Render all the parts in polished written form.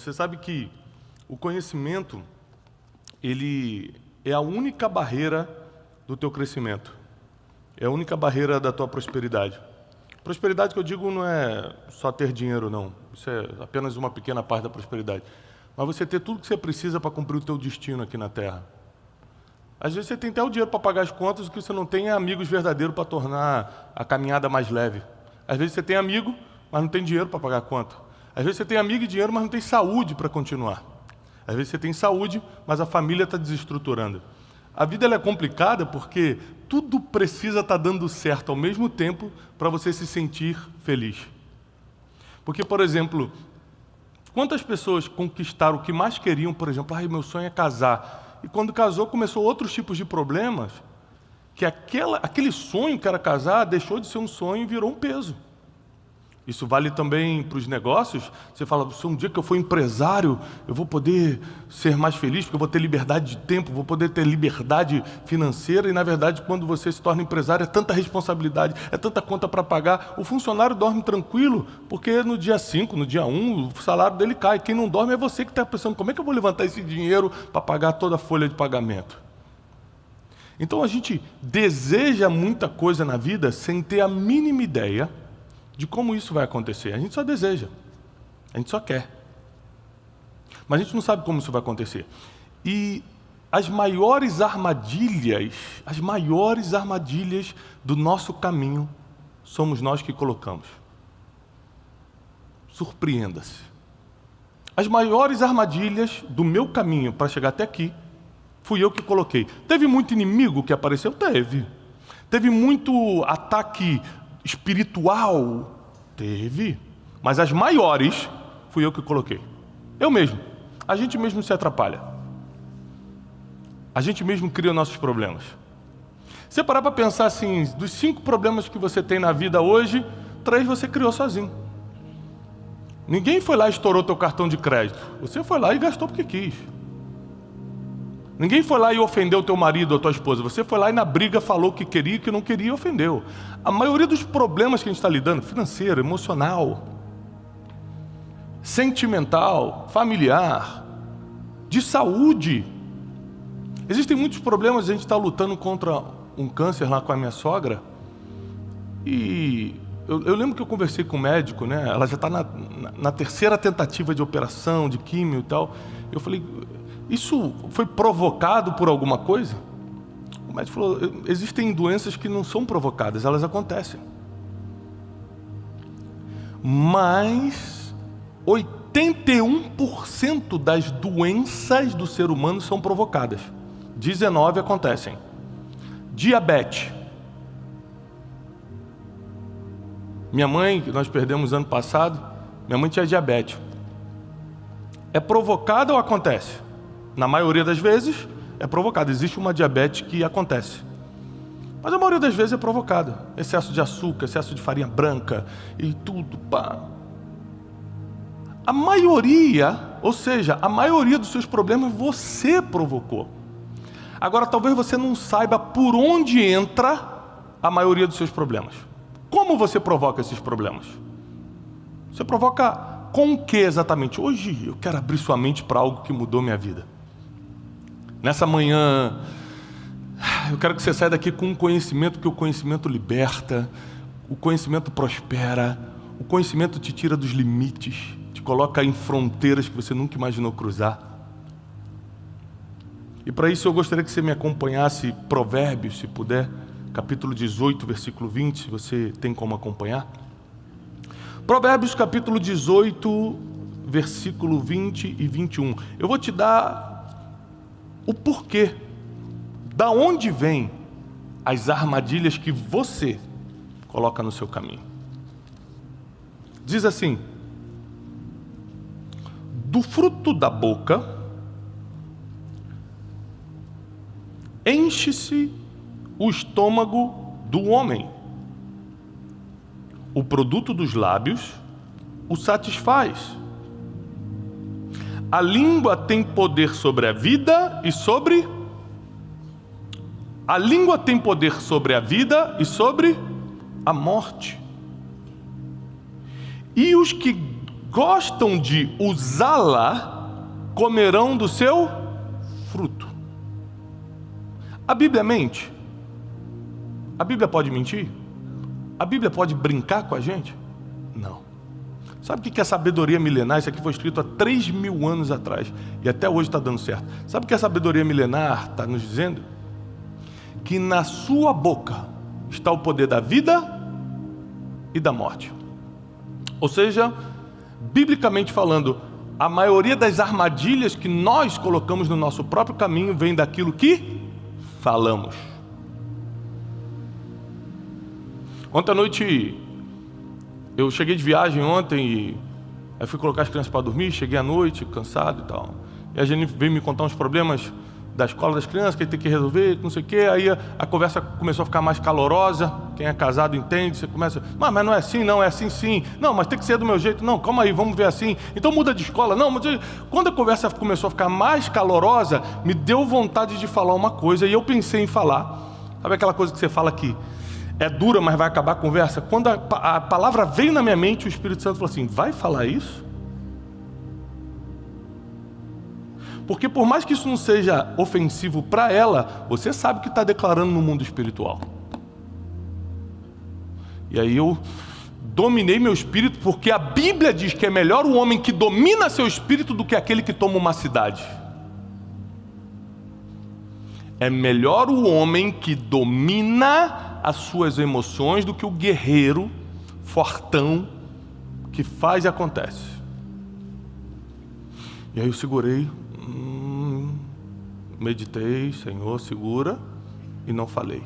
Você sabe que o conhecimento, ele é a única barreira do teu crescimento. É a única barreira da tua prosperidade. Prosperidade que eu digo não é só ter dinheiro, não. Isso é apenas uma pequena parte da prosperidade. Mas você ter tudo que você precisa para cumprir o teu destino aqui na Terra. Às vezes você tem até o dinheiro para pagar as contas, o que você não tem é amigos verdadeiros para tornar a caminhada mais leve. Às vezes você tem amigo, mas não tem dinheiro para pagar a conta. Às vezes você tem amigo e dinheiro, mas não tem saúde para continuar. Às vezes você tem saúde, mas a família está desestruturando. A vida ela é complicada porque tudo precisa estar dando certo ao mesmo tempo para você se sentir feliz. Porque, por exemplo, quantas pessoas conquistaram o que mais queriam, por exemplo, meu sonho é casar. E quando casou, começou outros tipos de problemas, que aquele sonho que era casar deixou de ser um sonho e virou um peso. Isso vale também para os negócios. Você fala, se um dia que eu for empresário, eu vou poder ser mais feliz, porque eu vou ter liberdade de tempo, vou poder ter liberdade financeira. E, na verdade, quando você se torna empresário, é tanta responsabilidade, é tanta conta para pagar. O funcionário dorme tranquilo, porque no dia 5, no dia 1, o salário dele cai. Quem não dorme é você que está pensando, como é que eu vou levantar esse dinheiro para pagar toda a folha de pagamento? Então, a gente deseja muita coisa na vida sem ter a mínima ideia de como isso vai acontecer. A gente só deseja, a gente só quer, mas a gente não sabe como isso vai acontecer. E as maiores armadilhas do nosso caminho somos nós que colocamos. Surpreenda-se. As maiores armadilhas do meu caminho para chegar até aqui fui eu que coloquei. Teve muito inimigo que apareceu? Teve. Teve muito ataque espiritual? Teve. Mas as maiores fui eu que coloquei. Eu mesmo. A gente mesmo se atrapalha. A gente mesmo cria nossos problemas. Se você parar para pensar assim, dos 5 problemas que você tem na vida hoje, 3 você criou sozinho. Ninguém foi lá e estourou teu cartão de crédito. Você foi lá e gastou porque quis. Ninguém foi lá e ofendeu teu marido ou tua esposa. Você foi lá e na briga falou que queria e que não queria e ofendeu. A maioria dos problemas que a gente está lidando, financeiro, emocional, sentimental, familiar, de saúde. Existem muitos problemas, a gente está lutando contra um câncer lá com a minha sogra. E eu lembro que eu conversei com o médico, né? Ela já está na terceira tentativa de operação, de químio e tal. Eu falei, isso foi provocado por alguma coisa? O médico falou, existem doenças que não são provocadas, elas acontecem. Mas 81% das doenças do ser humano são provocadas. 19 acontecem. Diabetes. Minha mãe, que nós perdemos ano passado, minha mãe tinha diabetes. É provocada ou acontece? Na maioria das vezes é provocada. Existe uma diabetes que acontece. Mas a maioria das vezes é provocada. Excesso de açúcar, excesso de farinha branca e tudo. Pá. A maioria, ou seja, a maioria dos seus problemas você provocou. Agora, talvez você não saiba por onde entra a maioria dos seus problemas. Como você provoca esses problemas? Você provoca com o que exatamente? Hoje eu quero abrir sua mente para algo que mudou minha vida. Nessa manhã, eu quero que você saia daqui com um conhecimento, que o conhecimento liberta, o conhecimento prospera, o conhecimento te tira dos limites, te coloca em fronteiras que você nunca imaginou cruzar. E para isso eu gostaria que você me acompanhasse Provérbios, se puder, capítulo 18, versículo 20, se você tem como acompanhar. Provérbios, capítulo 18, versículo 20 e 21. Eu vou te dar o porquê, da onde vêm as armadilhas que você coloca no seu caminho. Diz assim: do fruto da boca enche-se o estômago do homem, o produto dos lábios o satisfaz. A língua tem poder sobre a vida e sobre... A língua tem poder sobre a vida e sobre a morte. E os que gostam de usá-la, comerão do seu fruto. A Bíblia mente? A Bíblia pode mentir? A Bíblia pode brincar com a gente? Não. Sabe o que é sabedoria milenar? Isso aqui foi escrito há 3.000 anos atrás e até hoje está dando certo. Sabe o que a sabedoria milenar está nos dizendo? Que na sua boca está o poder da vida e da morte. Ou seja, biblicamente falando, a maioria das armadilhas que nós colocamos no nosso próprio caminho vem daquilo que falamos. Ontem à noite, eu cheguei de viagem ontem e aí fui colocar as crianças para dormir, cheguei à noite, cansado e tal. E a gente veio me contar uns problemas da escola das crianças, que ele tem que resolver, não sei o quê. Aí a conversa começou a ficar mais calorosa. Quem é casado entende, você começa, mas não é assim, não, é assim sim. Não, mas tem que ser do meu jeito. Não, calma aí, vamos ver assim. Então muda de escola. Não, mas quando a conversa começou a ficar mais calorosa, me deu vontade de falar uma coisa e eu pensei em falar. Sabe aquela coisa que você fala que é dura, mas vai acabar a conversa? Quando a palavra veio na minha mente, o Espírito Santo falou assim, vai falar isso? Porque por mais que isso não seja ofensivo para ela, você sabe que está declarando no mundo espiritual. E aí eu dominei meu espírito, porque a Bíblia diz que é melhor o homem que domina seu espírito do que aquele que toma uma cidade. É melhor o homem que domina as suas emoções do que o guerreiro fortão que faz e acontece. E aí eu segurei, meditei, Senhor, segura, e não falei.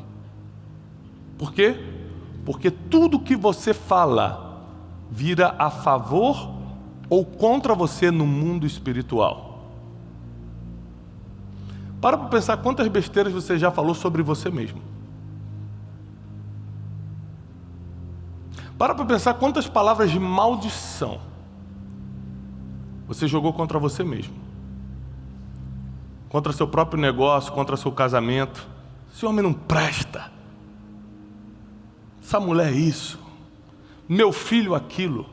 Por quê? Porque tudo que você fala vira a favor ou contra você no mundo espiritual. Para pensar quantas besteiras você já falou sobre você mesmo. Para pensar quantas palavras de maldição você jogou contra você mesmo. Contra seu próprio negócio, contra seu casamento. Esse homem não presta. Essa mulher é isso. Meu filho aquilo.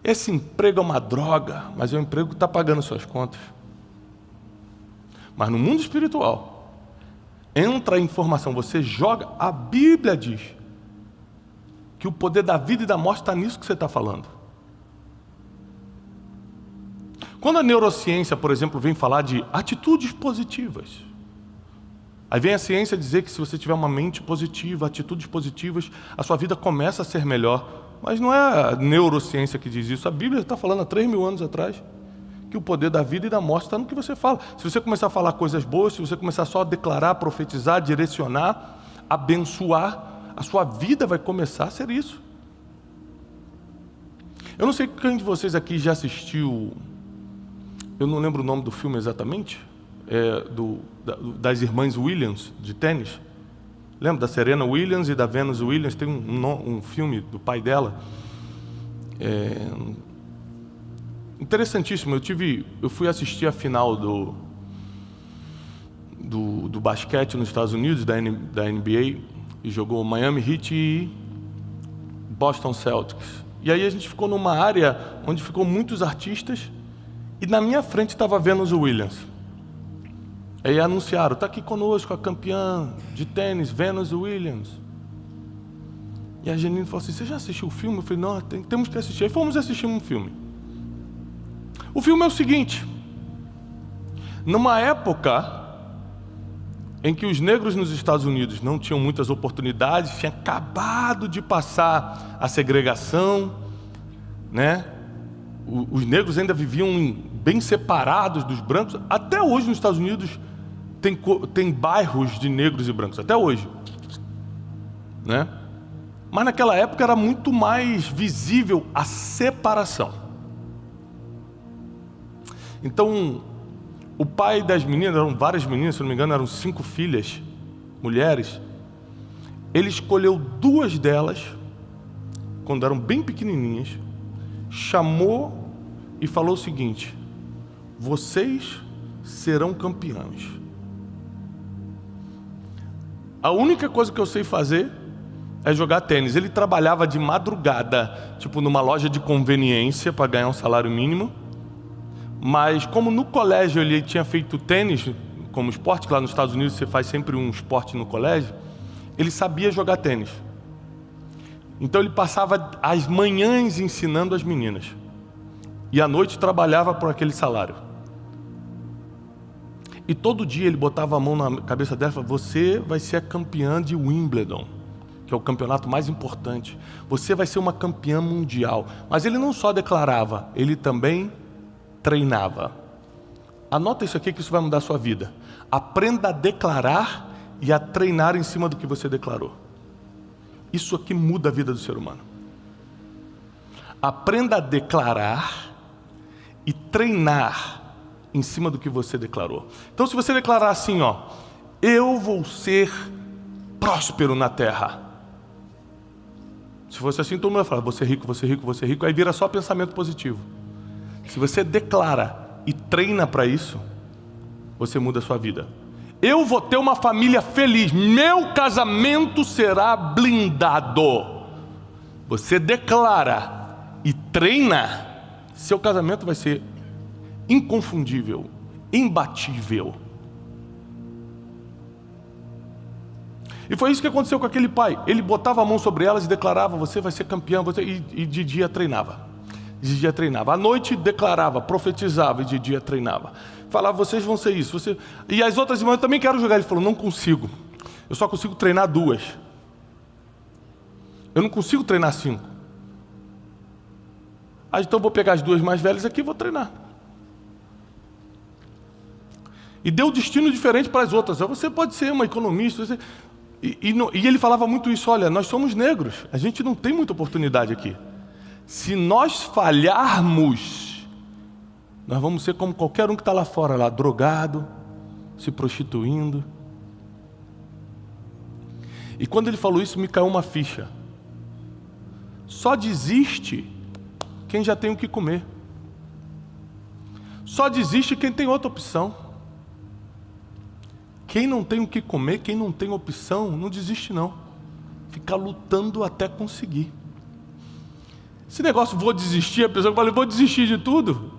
Esse emprego é uma droga, mas é um emprego que está pagando suas contas. Mas no mundo espiritual, entra a informação, você joga, a Bíblia diz que o poder da vida e da morte está nisso que você está falando. Quando a neurociência, por exemplo, vem falar de atitudes positivas, aí vem a ciência dizer que se você tiver uma mente positiva, atitudes positivas, a sua vida começa a ser melhor. Mas não é a neurociência que diz isso, a Bíblia está falando há 3.000 anos atrás, que o poder da vida e da morte está no que você fala. Se você começar a falar coisas boas, se você começar só a declarar, profetizar, direcionar, abençoar, a sua vida vai começar a ser isso. Eu não sei quem de vocês aqui já assistiu, eu não lembro o nome do filme exatamente, das irmãs Williams, de tênis. Lembra da Serena Williams e da Venus Williams? Tem um filme do pai dela. Interessantíssimo. Eu fui assistir a final do basquete nos Estados Unidos, da NBA, e jogou Miami Heat e Boston Celtics. E aí a gente ficou numa área onde ficou muitos artistas, e na minha frente estava a Venus Williams. Aí anunciaram, está aqui conosco a campeã de tênis, Venus Williams. E a Janine falou assim, você já assistiu o filme? Eu falei, não, temos que assistir. Aí fomos assistir um filme. O filme é o seguinte, numa época em que os negros nos Estados Unidos não tinham muitas oportunidades, tinha acabado de passar a segregação, né? Os negros ainda viviam bem separados dos brancos. Até hoje nos Estados Unidos tem bairros de negros e brancos, até hoje, né? Mas naquela época era muito mais visível a separação. Então, o pai das meninas, eram várias meninas, se não me engano, eram 5 filhas, mulheres. Ele escolheu 2 delas, quando eram bem pequenininhas, chamou e falou o seguinte: vocês serão campeãs. A única coisa que eu sei fazer é jogar tênis. Ele trabalhava de madrugada, tipo numa loja de conveniência para ganhar um salário mínimo. Mas como no colégio ele tinha feito tênis como esporte, que lá nos Estados Unidos você faz sempre um esporte no colégio, ele sabia jogar tênis. Então ele passava as manhãs ensinando as meninas. E à noite trabalhava por aquele salário. E todo dia ele botava a mão na cabeça dela e falava: você vai ser a campeã de Wimbledon, que é o campeonato mais importante. Você vai ser uma campeã mundial. Mas ele não só declarava, ele também treinava. Anota isso aqui que isso vai mudar a sua vida. Aprenda a declarar e a treinar em cima do que você declarou. Isso aqui muda a vida do ser humano. Aprenda a declarar e treinar em cima do que você declarou. Então, se você declarar assim, ó: eu vou ser próspero na terra. Se fosse assim, todo mundo vai falar: vou ser rico, vou ser rico, vou ser rico. Aí vira só pensamento positivo. Se você declara e treina para isso, você muda a sua vida. Eu vou ter uma família feliz, meu casamento será blindado. Você declara e treina, seu casamento vai ser inconfundível, imbatível. E foi isso que aconteceu com aquele pai. Ele botava a mão sobre elas e declarava: você vai ser campeão, e de dia treinava. De dia treinava. À noite declarava, profetizava, e de dia treinava. Falava: vocês vão ser isso. E as outras irmãs: eu também quero jogar. Ele falou: não consigo. Eu só consigo treinar 2. Eu não consigo treinar 5. Então eu vou pegar as 2 mais velhas aqui e vou treinar. E deu destino diferente para as outras. Você pode ser uma economista. E ele falava muito isso: olha, nós somos negros, a gente não tem muita oportunidade aqui. Se nós falharmos, nós vamos ser como qualquer um que está lá fora, lá drogado, se prostituindo. E quando ele falou isso, me caiu uma ficha. Só desiste quem já tem o que comer. Só desiste quem tem outra opção. Quem não tem o que comer, quem não tem opção, não desiste não. Fica lutando até conseguir. Esse negócio, vou desistir, a pessoa que fala: vou desistir de tudo,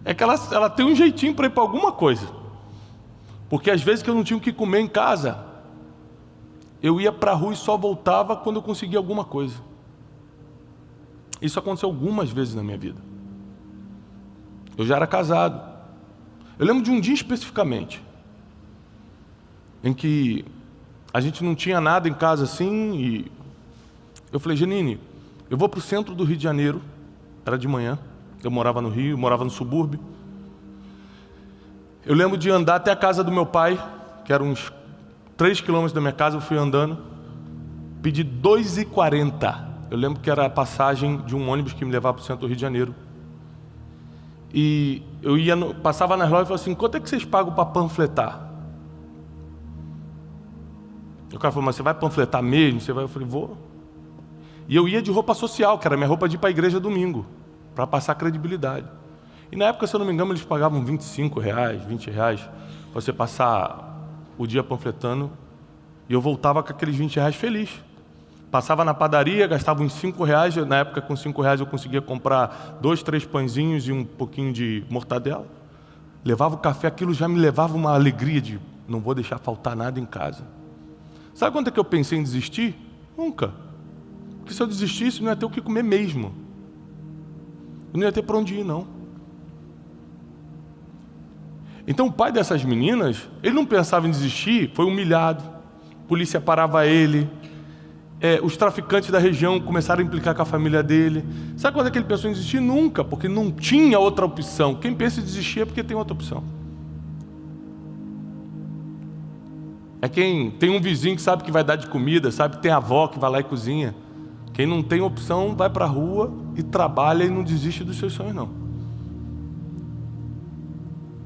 é que ela tem um jeitinho para ir para alguma coisa. Porque às vezes que eu não tinha o que comer em casa, eu ia para a rua e só voltava quando eu conseguia alguma coisa. Isso aconteceu algumas vezes na minha vida. Eu já era casado. Eu lembro de um dia especificamente, em que a gente não tinha nada em casa assim, e eu falei: Janine, eu vou para o centro do Rio de Janeiro. Era de manhã, eu morava no Rio, morava no subúrbio. Eu lembro de andar até a casa do meu pai, que era uns 3 quilômetros da minha casa. Eu fui andando, pedi R$2,40. Eu lembro que era a passagem de um ônibus que me levava para o centro do Rio de Janeiro. E eu passava nas lojas e falava assim: quanto é que vocês pagam para panfletar? O cara falou: mas você vai panfletar mesmo? Eu falei: vou. E eu ia de roupa social, que era minha roupa de ir para a igreja domingo, para passar credibilidade. E na época, se eu não me engano, eles pagavam R$25, R$20, para você passar o dia panfletando. E eu voltava com aqueles R$20 feliz. Passava na padaria, gastava uns R$5. Na época, com R$5 eu conseguia comprar 2, 3 pãezinhos e um pouquinho de mortadela. Levava o café, aquilo já me levava uma alegria de: não vou deixar faltar nada em casa. Sabe quando é que eu pensei em desistir? Nunca. Porque se eu desistisse, não ia ter o que comer mesmo. Eu não ia ter para onde ir, não. Então o pai dessas meninas, ele não pensava em desistir, foi humilhado. A polícia parava ele. Os traficantes da região começaram a implicar com a família dele. Sabe quando é que ele pensou em desistir? Nunca, porque não tinha outra opção. Quem pensa em desistir é porque tem outra opção. É quem tem um vizinho que sabe que vai dar de comida, sabe que tem a avó que vai lá e cozinha. Quem não tem opção vai para a rua e trabalha e não desiste dos seus sonhos, não.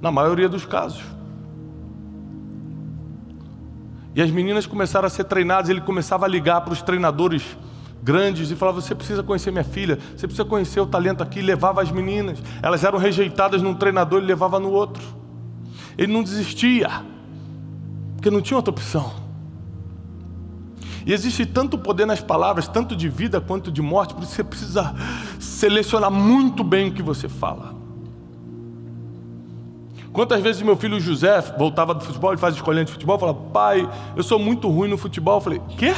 Na maioria dos casos. E as meninas começaram a ser treinadas. Ele começava a ligar para os treinadores grandes e falava: você precisa conhecer minha filha, você precisa conhecer o talento aqui. Levava as meninas, elas eram rejeitadas num treinador, ele levava no outro. Ele não desistia, porque não tinha outra opção. E existe tanto poder nas palavras, tanto de vida quanto de morte, por isso você precisa selecionar muito bem o que você fala. Quantas vezes meu filho José voltava do futebol, ele faz escolinha de futebol, falava: pai, eu sou muito ruim no futebol. Eu falei: quê?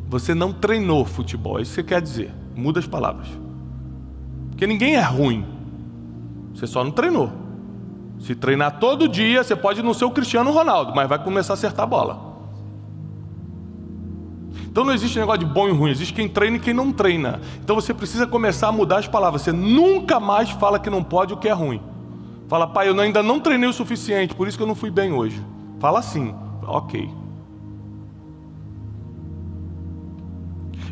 Você não treinou futebol, é isso que você quer dizer. Muda as palavras. Porque ninguém é ruim, você só não treinou. Se treinar todo dia, você pode não ser o Cristiano Ronaldo, mas vai começar a acertar a bola. Então não existe negócio de bom e ruim, existe quem treina e quem não treina. Então você precisa começar a mudar as palavras. Você nunca mais fala que não pode o que é ruim. Fala: pai, eu ainda não treinei o suficiente, por isso que eu não fui bem hoje. Fala assim: ok.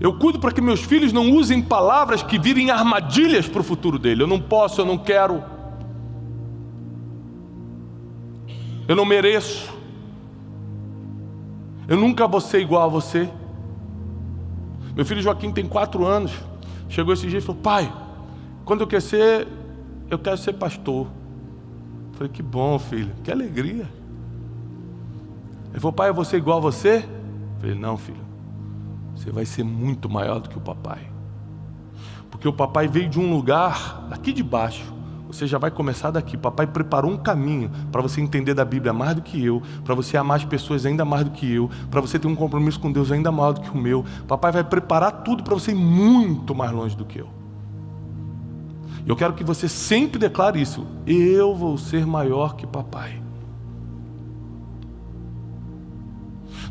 Eu cuido para que meus filhos não usem palavras que virem armadilhas para o futuro dele. Eu não posso, eu não quero, eu não mereço, eu nunca vou ser igual a você. Meu filho Joaquim tem 4 anos. Chegou esse dia e falou: pai, quando eu crescer, eu quero ser pastor. Eu falei: que bom, filho, que alegria. Ele falou: pai, eu vou ser igual a você? Eu falei: não, filho, você vai ser muito maior do que o papai. Porque o papai veio de um lugar daqui de baixo. Você já vai começar daqui. Papai preparou um caminho para você entender da Bíblia mais do que eu, para você amar as pessoas ainda mais do que eu, para você ter um compromisso com Deus ainda maior do que o meu. Papai vai preparar tudo para você ir muito mais longe do que eu. Eu quero que você sempre declare isso: eu vou ser maior que papai.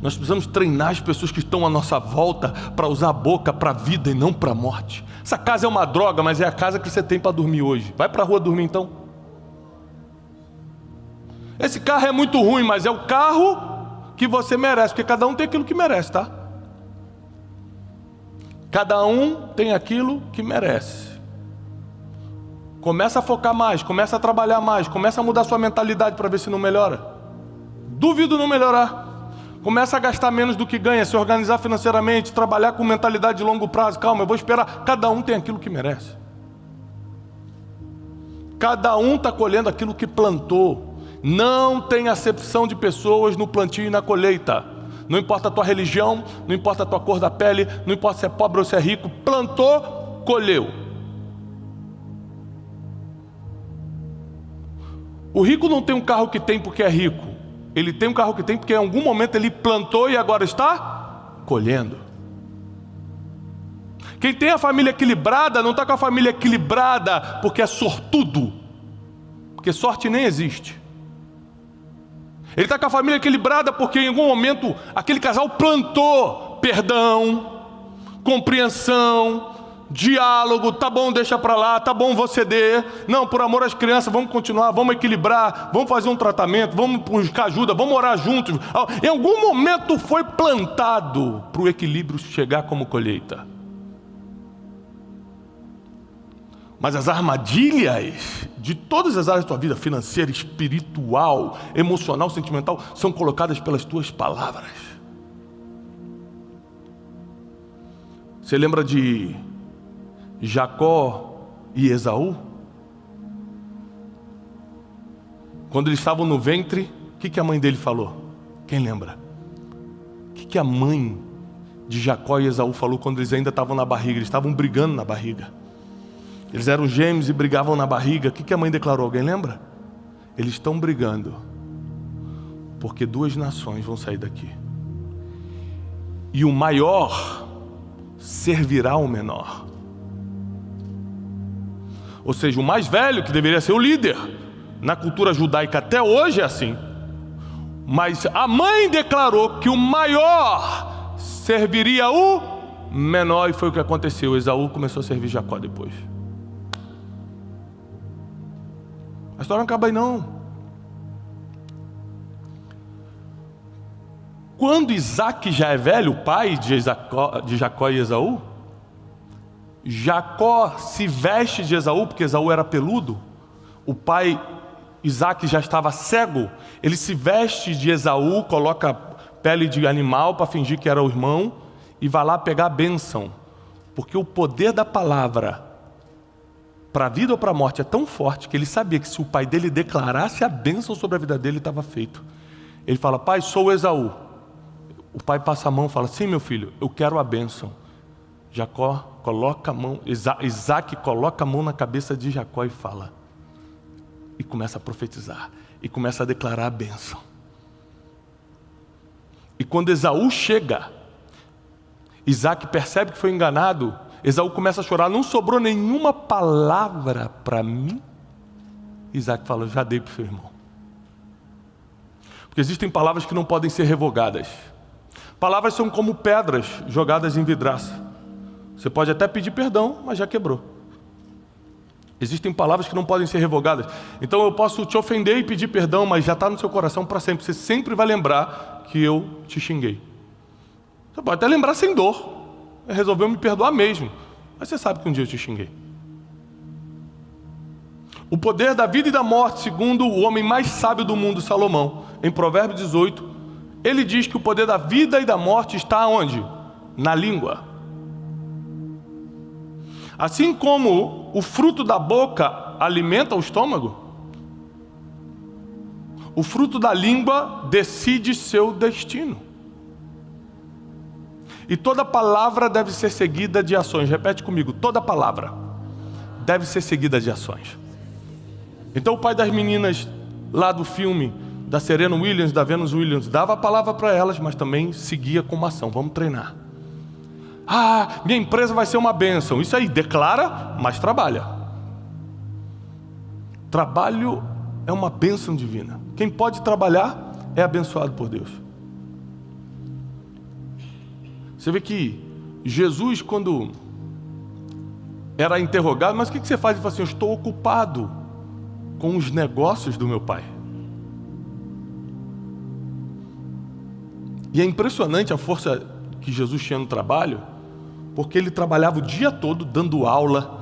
Nós precisamos treinar as pessoas que estão à nossa volta para usar a boca para a vida e não para a morte. Essa casa é uma droga, mas é a casa que você tem para dormir hoje. Vai para a rua dormir então. Esse carro é muito ruim, mas é o carro que você merece, porque cada um tem aquilo que merece, tá? Cada um tem aquilo que merece. Começa a focar mais, começa a trabalhar mais, começa a mudar sua mentalidade para ver se não melhora. Duvido não melhorar. Começa a gastar menos do que ganha, se organizar financeiramente, trabalhar com mentalidade de longo prazo. Calma, eu vou esperar. Cada um tem aquilo que merece. Cada um está colhendo aquilo que plantou. Não tem acepção de pessoas no plantio e na colheita. Não importa a tua religião, não importa a tua cor da pele, não importa se é pobre ou se é rico. Plantou, colheu. O rico não tem um carro que tem porque é rico. Ele tem um carro que tem porque em algum momento ele plantou e agora está colhendo. Quem tem a família equilibrada não está com a família equilibrada porque é sortudo, porque sorte nem existe. Ele está com a família equilibrada porque em algum momento aquele casal plantou perdão, compreensão, diálogo. Tá bom, deixa para lá, tá bom, vou ceder. Não, por amor às crianças, vamos continuar, vamos equilibrar, vamos fazer um tratamento, vamos buscar ajuda, vamos orar juntos. Em algum momento foi plantado para o equilíbrio chegar como colheita. Mas as armadilhas de todas as áreas da tua vida, financeira, espiritual, emocional, sentimental, são colocadas pelas tuas palavras. Você lembra de Jacó e Esaú? Quando eles estavam no ventre, o que a mãe dele falou? Quem lembra? O que a mãe de Jacó e Esaú falou quando eles ainda estavam na barriga? Eles estavam brigando na barriga. Eles eram gêmeos e brigavam na barriga. O que a mãe declarou? Alguém lembra? Eles estão brigando porque 2 nações vão sair daqui. E o maior servirá ao menor. Ou seja, o mais velho, que deveria ser o líder, na cultura judaica até hoje é assim. Mas a mãe declarou que o maior serviria o menor, e foi o que aconteceu. Esaú começou a servir Jacó depois. A história não acaba aí não. Quando Isaac já é velho, o pai de Jacó e Esaú, Jacó se veste de Esaú, porque Esaú era peludo. O pai Isaac já estava cego. Ele se veste de Esaú, coloca pele de animal para fingir que era o irmão, e vai lá pegar a bênção. Porque o poder da palavra para a vida ou para a morte é tão forte que ele sabia que se o pai dele declarasse a bênção sobre a vida dele, estava feito. Ele fala: pai, sou Esaú. O pai passa a mão e fala, sim, meu filho, eu quero a bênção. Jacó coloca a mão, Isaac coloca a mão na cabeça de Jacó e fala, e começa a profetizar, e começa a declarar a bênção. E quando Esaú chega, Isaac percebe que foi enganado, Esaú começa a chorar, não sobrou nenhuma palavra para mim. Isaac fala, já dei para o seu irmão. Porque existem palavras que não podem ser revogadas. Palavras são como pedras jogadas em vidraça. Você pode até pedir perdão, mas já quebrou. Existem palavras que não podem ser revogadas. Então eu posso te ofender e pedir perdão, mas já está no seu coração para sempre. Você sempre vai lembrar que eu te xinguei. Você pode até lembrar sem dor. Resolveu me perdoar mesmo. Mas você sabe que um dia eu te xinguei. O poder da vida e da morte, segundo o homem mais sábio do mundo, Salomão, em Provérbios 18, ele diz que o poder da vida e da morte está onde? Na língua. Assim como o fruto da boca alimenta o estômago, o fruto da língua decide seu destino. E toda palavra deve ser seguida de ações. Repete comigo, toda palavra deve ser seguida de ações. Então o pai das meninas lá do filme, da Serena Williams, da Venus Williams, dava a palavra para elas, mas também seguia com uma ação. Vamos treinar. Ah, minha empresa vai ser uma bênção. Isso aí, declara, mas trabalha. Trabalho é uma bênção divina. Quem pode trabalhar é abençoado por Deus. Você vê que Jesus, quando era interrogado, mas o que você faz? Ele fala assim, eu estou ocupado com os negócios do meu pai. E é impressionante a força que Jesus tinha no trabalho, porque ele trabalhava o dia todo dando aula,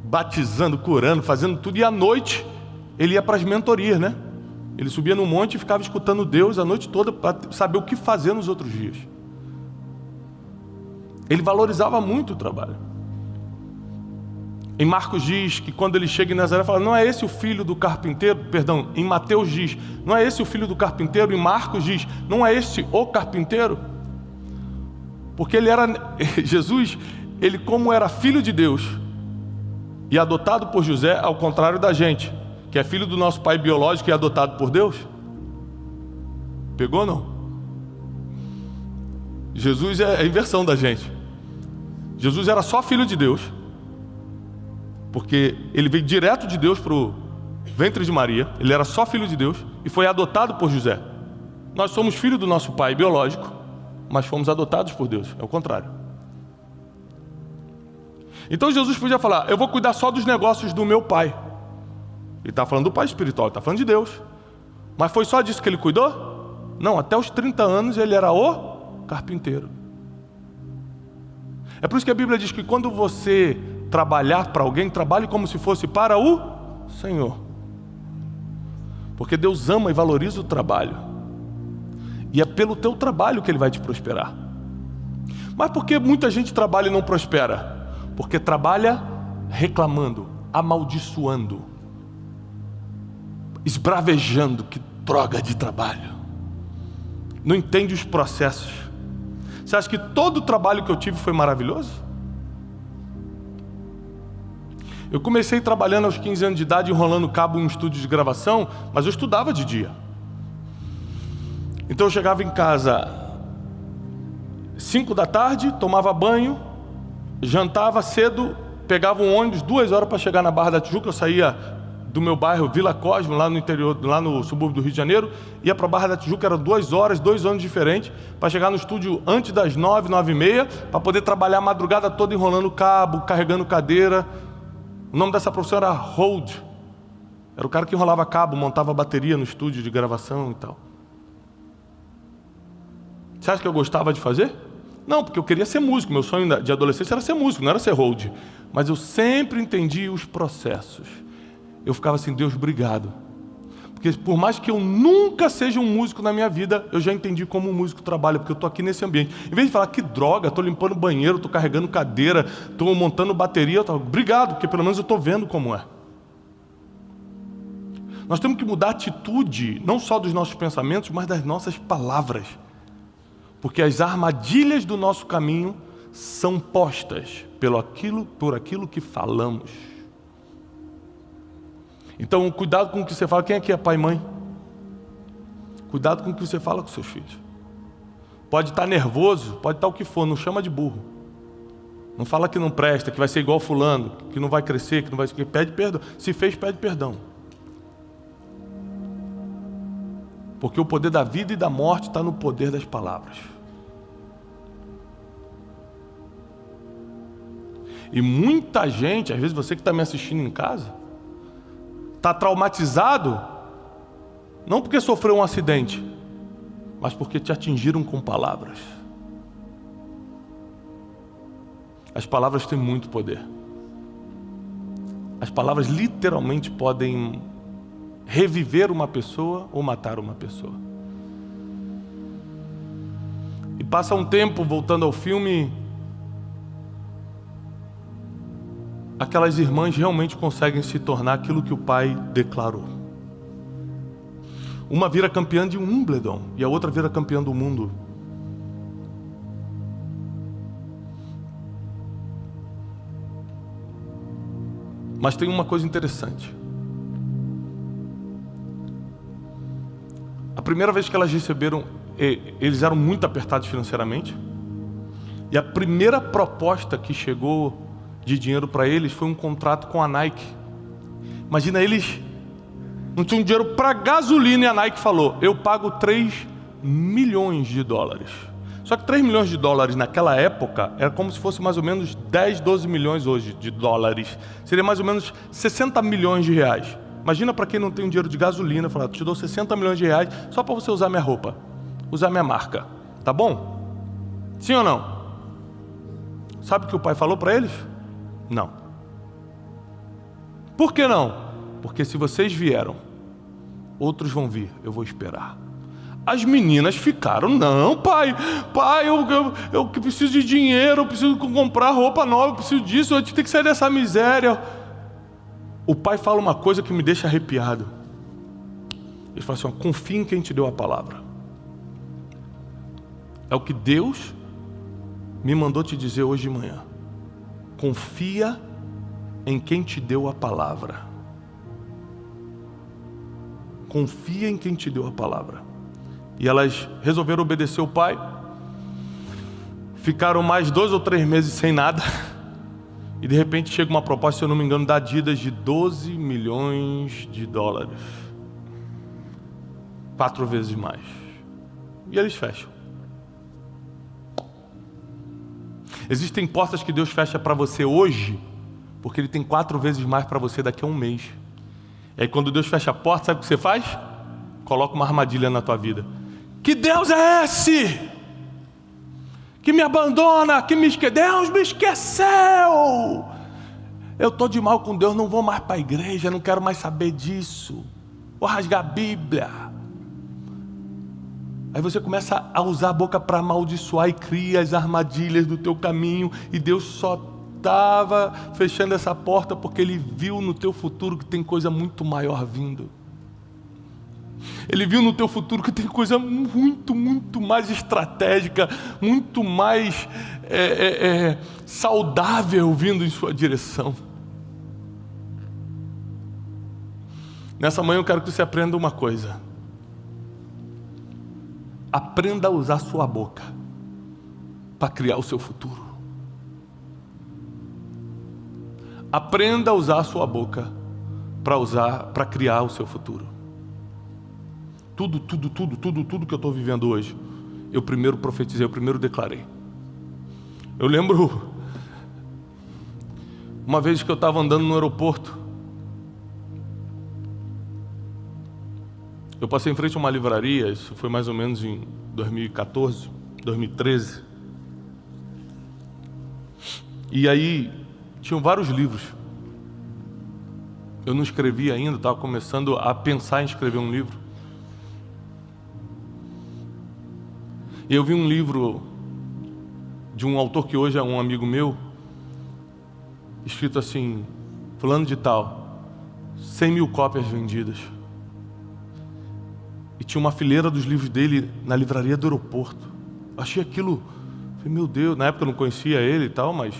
batizando, curando, fazendo tudo, e à noite ele ia para as mentorias, né? Ele subia no monte e ficava escutando Deus a noite toda para saber o que fazer nos outros dias. Ele valorizava muito o trabalho. Em Marcos diz que quando ele chega em Nazaré, fala, não é esse o filho do carpinteiro? Perdão, em Mateus diz, não é esse o filho do carpinteiro? Em Marcos diz, não é esse o carpinteiro? Porque ele era, Jesus, ele como era filho de Deus e adotado por José, ao contrário da gente, que é filho do nosso pai biológico e adotado por Deus. Pegou ou não? Jesus é a inversão da gente. Jesus era só filho de Deus, porque ele veio direto de Deus para o ventre de Maria, ele era só filho de Deus e foi adotado por José. Nós somos filhos do nosso pai biológico, mas fomos adotados por Deus, é o contrário. Então Jesus podia falar, eu vou cuidar só dos negócios do meu pai. Ele está falando do pai espiritual, ele está falando de Deus. Mas foi só disso que ele cuidou? Não, até os 30 anos ele era o carpinteiro. É por isso que a Bíblia diz que quando você trabalhar para alguém, trabalhe como se fosse para o Senhor. Porque Deus ama e valoriza o trabalho. E é pelo teu trabalho que Ele vai te prosperar. Mas por que muita gente trabalha e não prospera? Porque trabalha reclamando, amaldiçoando, esbravejando, que droga de trabalho. Não entende os processos. Você acha que todo o trabalho que eu tive foi maravilhoso? Eu comecei trabalhando aos 15 anos de idade, enrolando cabo em um estúdio de gravação, mas eu estudava de dia. Então eu chegava em casa 5 da tarde, tomava banho, jantava cedo, pegava um ônibus 2 horas para chegar na Barra da Tijuca. Eu saía do meu bairro Vila Cosmo, lá no interior, lá no subúrbio do Rio de Janeiro, ia para a Barra da Tijuca, eram 2 horas, 2 ônibus diferentes, para chegar no estúdio antes das 9, 9h30, para poder trabalhar a madrugada toda enrolando cabo, carregando cadeira. O nome dessa profissão era hold. Era o cara que enrolava cabo, montava bateria no estúdio de gravação e tal. Você acha que eu gostava de fazer? Não, porque eu queria ser músico. Meu sonho de adolescência era ser músico, não era ser hold. Mas eu sempre entendi os processos. Eu ficava assim, Deus, obrigado. Porque por mais que eu nunca seja um músico na minha vida, eu já entendi como um músico trabalha, porque eu estou aqui nesse ambiente. Em vez de falar, que droga, estou limpando banheiro, estou carregando cadeira, estou montando bateria, eu falo, obrigado, porque pelo menos eu estou vendo como é. Nós temos que mudar a atitude, não só dos nossos pensamentos, mas das nossas palavras. Porque as armadilhas do nosso caminho são postas por aquilo que falamos. Então, cuidado com o que você fala. Quem aqui é pai e mãe? Cuidado com o que você fala com seus filhos. Pode estar nervoso, pode estar o que for, não chama de burro. Não fala que não presta, que vai ser igual fulano, que não vai crescer, que não vai... Pede perdão. Se fez, pede perdão. Porque o poder da vida e da morte está no poder das palavras. E muita gente, às vezes você que está me assistindo em casa, está traumatizado, não porque sofreu um acidente, mas porque te atingiram com palavras. As palavras têm muito poder. As palavras literalmente podem reviver uma pessoa ou matar uma pessoa. E passa um tempo, voltando ao filme, aquelas irmãs realmente conseguem se tornar aquilo que o pai declarou. Uma vira campeã de Wimbledon e a outra vira campeã do mundo. Mas tem uma coisa interessante. A primeira vez que elas receberam, eles eram muito apertados financeiramente. E a primeira proposta que chegou de dinheiro para eles foi um contrato com a Nike. Imagina, eles não tinham dinheiro para gasolina e a Nike falou: eu pago 3 milhões de dólares. Só que 3 milhões de dólares naquela época era como se fosse mais ou menos 10, 12 milhões hoje de dólares. Seria mais ou menos 60 milhões de reais. Imagina para quem não tem dinheiro de gasolina, falar: te dou 60 milhões de reais só para você usar minha roupa, usar minha marca. Tá bom? Sim ou não? Sabe o que o pai falou para eles? Não. Por que não? Porque se vocês vieram, outros vão vir, eu vou esperar. As meninas ficaram: não, pai, eu preciso de dinheiro, eu preciso comprar roupa nova, eu preciso disso, a gente tem que sair dessa miséria. O pai fala uma coisa que me deixa arrepiado. Ele fala assim: confia em quem te deu a palavra. É o que Deus me mandou te dizer hoje de manhã. Confia em quem te deu a palavra. Confia em quem te deu a palavra. E elas resolveram obedecer o pai. Ficaram mais 2 ou 3 meses sem nada. E de repente chega uma proposta, se eu não me engano, da Adidas de 12 milhões de dólares. 4 vezes mais. E eles fecham. Existem portas que Deus fecha para você hoje, porque Ele tem 4 vezes mais para você daqui a um mês. E aí quando Deus fecha a porta, sabe o que você faz? Coloca uma armadilha na tua vida. Que Deus é esse? Que me abandona, que me esqueceu. Deus me esqueceu. Eu estou de mal com Deus, não vou mais para a igreja, não quero mais saber disso. Vou rasgar a Bíblia. Aí você começa a usar a boca para amaldiçoar e cria as armadilhas do teu caminho. E Deus só estava fechando essa porta porque Ele viu no teu futuro que tem coisa muito maior vindo. Ele viu no teu futuro que tem coisa muito, muito mais estratégica, muito mais saudável vindo em sua direção. Nessa manhã eu quero que você aprenda uma coisa. Aprenda a usar sua boca para criar o seu futuro. Aprenda a usar a sua boca para criar o seu futuro. Tudo que eu estou vivendo hoje, eu primeiro profetizei, eu primeiro declarei. Eu lembro uma vez que eu estava andando no aeroporto. Eu passei em frente a uma livraria, isso foi mais ou menos em 2014, 2013. E aí tinham vários livros. Eu não escrevi ainda, estava começando a pensar em escrever um livro. E eu vi um livro de um autor que hoje é um amigo meu, escrito assim: fulano de tal, 100 mil cópias vendidas. E tinha uma fileira dos livros dele na livraria do aeroporto. Achei aquilo, falei, meu Deus, na época eu não conhecia ele e tal, mas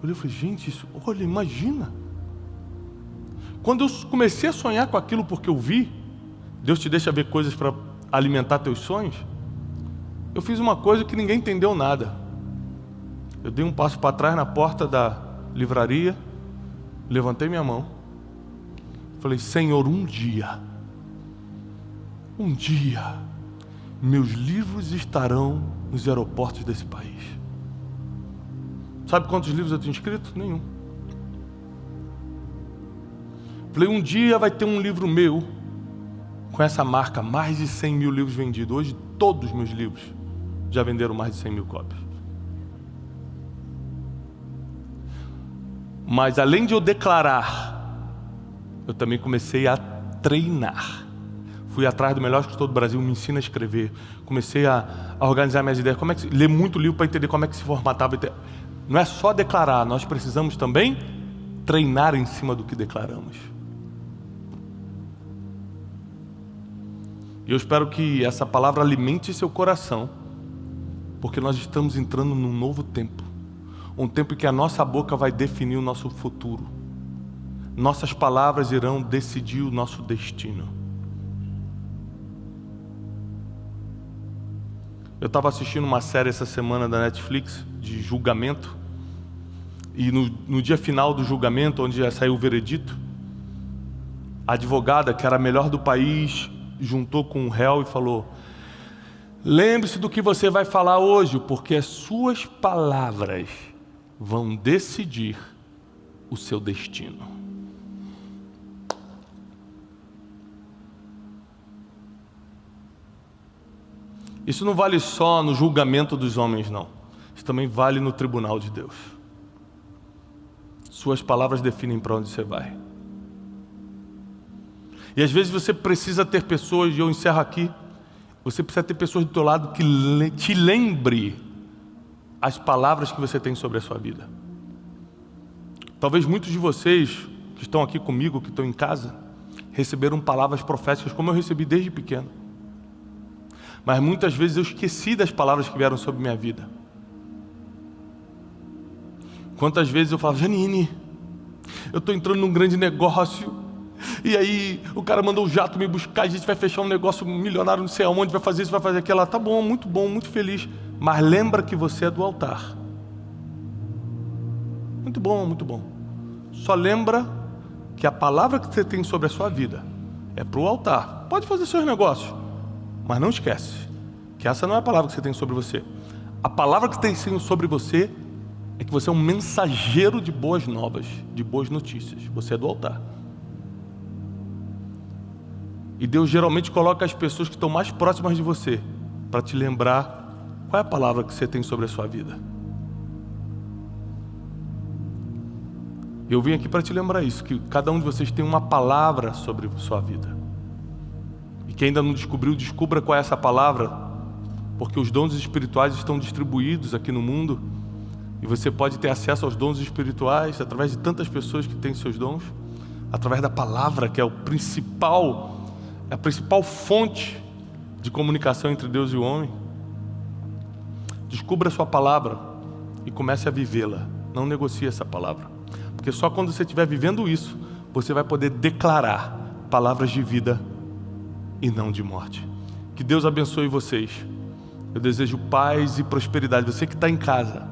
eu falei, gente, isso, olha, imagina. Quando eu comecei a sonhar com aquilo porque eu vi, Deus te deixa ver coisas para alimentar teus sonhos, eu fiz uma coisa que ninguém entendeu nada. Eu dei um passo para trás na porta da livraria, levantei minha mão, falei, Senhor, um dia, meus livros estarão nos aeroportos desse país. Sabe quantos livros eu tenho escrito? Nenhum. Falei, um dia vai ter um livro meu com essa marca, mais de 100 mil livros vendidos. Hoje todos os meus livros já venderam mais de 100 mil cópias. Mas além de eu declarar, eu também comecei a treinar. Fui atrás do melhor escritor do Brasil, me ensina a escrever. Comecei a organizar minhas ideias. Ler muito livro para entender como é que se formatava. Não é só declarar, nós precisamos também treinar em cima do que declaramos. E eu espero que essa palavra alimente seu coração, porque nós estamos entrando num novo tempo. Um tempo em que a nossa boca vai definir o nosso futuro. Nossas palavras irão decidir o nosso destino. Eu estava assistindo uma série essa semana da Netflix, de julgamento. E no dia final do julgamento, onde já saiu o veredito, a advogada, que era a melhor do país, juntou com o réu e falou, lembre-se do que você vai falar hoje, porque as suas palavras vão decidir o seu destino. Isso não vale só no julgamento dos homens, não. Isso também vale no tribunal de Deus. Suas palavras definem para onde você vai. E às vezes você precisa ter pessoas, e eu encerro aqui, você precisa ter pessoas do teu lado que te lembre as palavras que você tem sobre a sua vida. Talvez muitos de vocês que estão aqui comigo, que estão em casa, receberam palavras proféticas como eu recebi desde pequeno. Mas muitas vezes eu esqueci das palavras que vieram sobre minha vida. Quantas vezes eu falava, Janine, eu estou entrando num grande negócio, e aí o cara mandou o jato me buscar, a gente vai fechar um negócio milionário, não sei aonde, vai fazer isso, vai fazer aquilo. Tá bom, muito feliz. Mas lembra que você é do altar. Muito bom. Só lembra que a palavra que você tem sobre a sua vida é para o altar. Pode fazer seus negócios, mas não esquece que essa não é a palavra que você tem sobre você. A palavra que tem sobre você é que você é um mensageiro de boas novas, de boas notícias. Você é do altar. E Deus geralmente coloca as pessoas que estão mais próximas de você para te lembrar qual é a palavra que você tem sobre a sua vida. Eu vim aqui para te lembrar isso, que cada um de vocês tem uma palavra sobre a sua vida. E quem ainda não descobriu, descubra qual é essa palavra, porque os dons espirituais estão distribuídos aqui no mundo, e você pode ter acesso aos dons espirituais através de tantas pessoas que têm seus dons, através da palavra, que é a principal fonte de comunicação entre Deus e o homem. Descubra a sua palavra e comece a vivê-la. Não negocie essa palavra, porque só quando você estiver vivendo isso, você vai poder declarar palavras de vida e não de morte. Que Deus abençoe vocês. Eu desejo paz e prosperidade. Você que está em casa,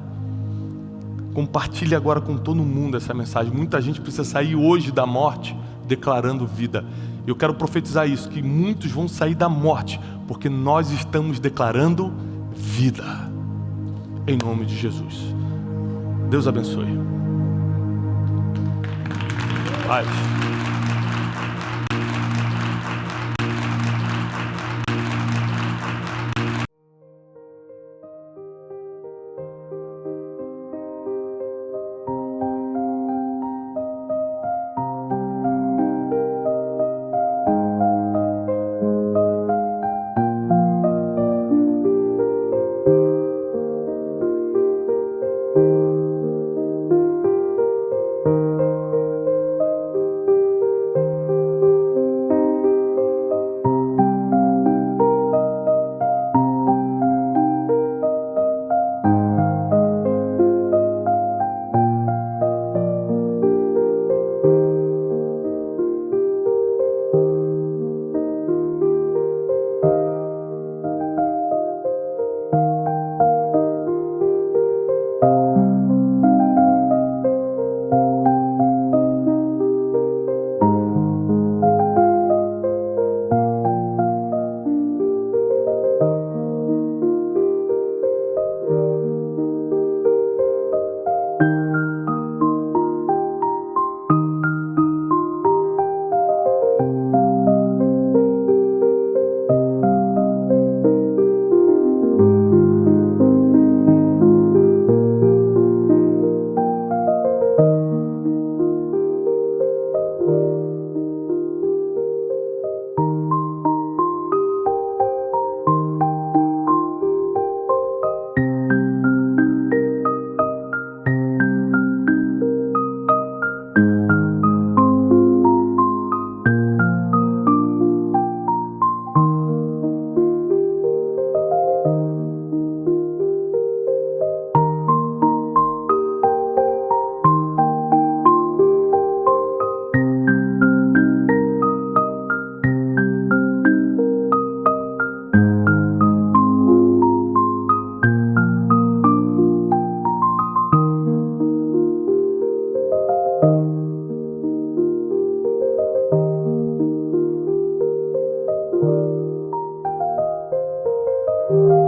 compartilhe agora com todo mundo essa mensagem. Muita gente precisa sair hoje da morte declarando vida. Eu quero profetizar isso, que muitos vão sair da morte, porque nós estamos declarando vida. Em nome de Jesus. Deus abençoe. Paz. Música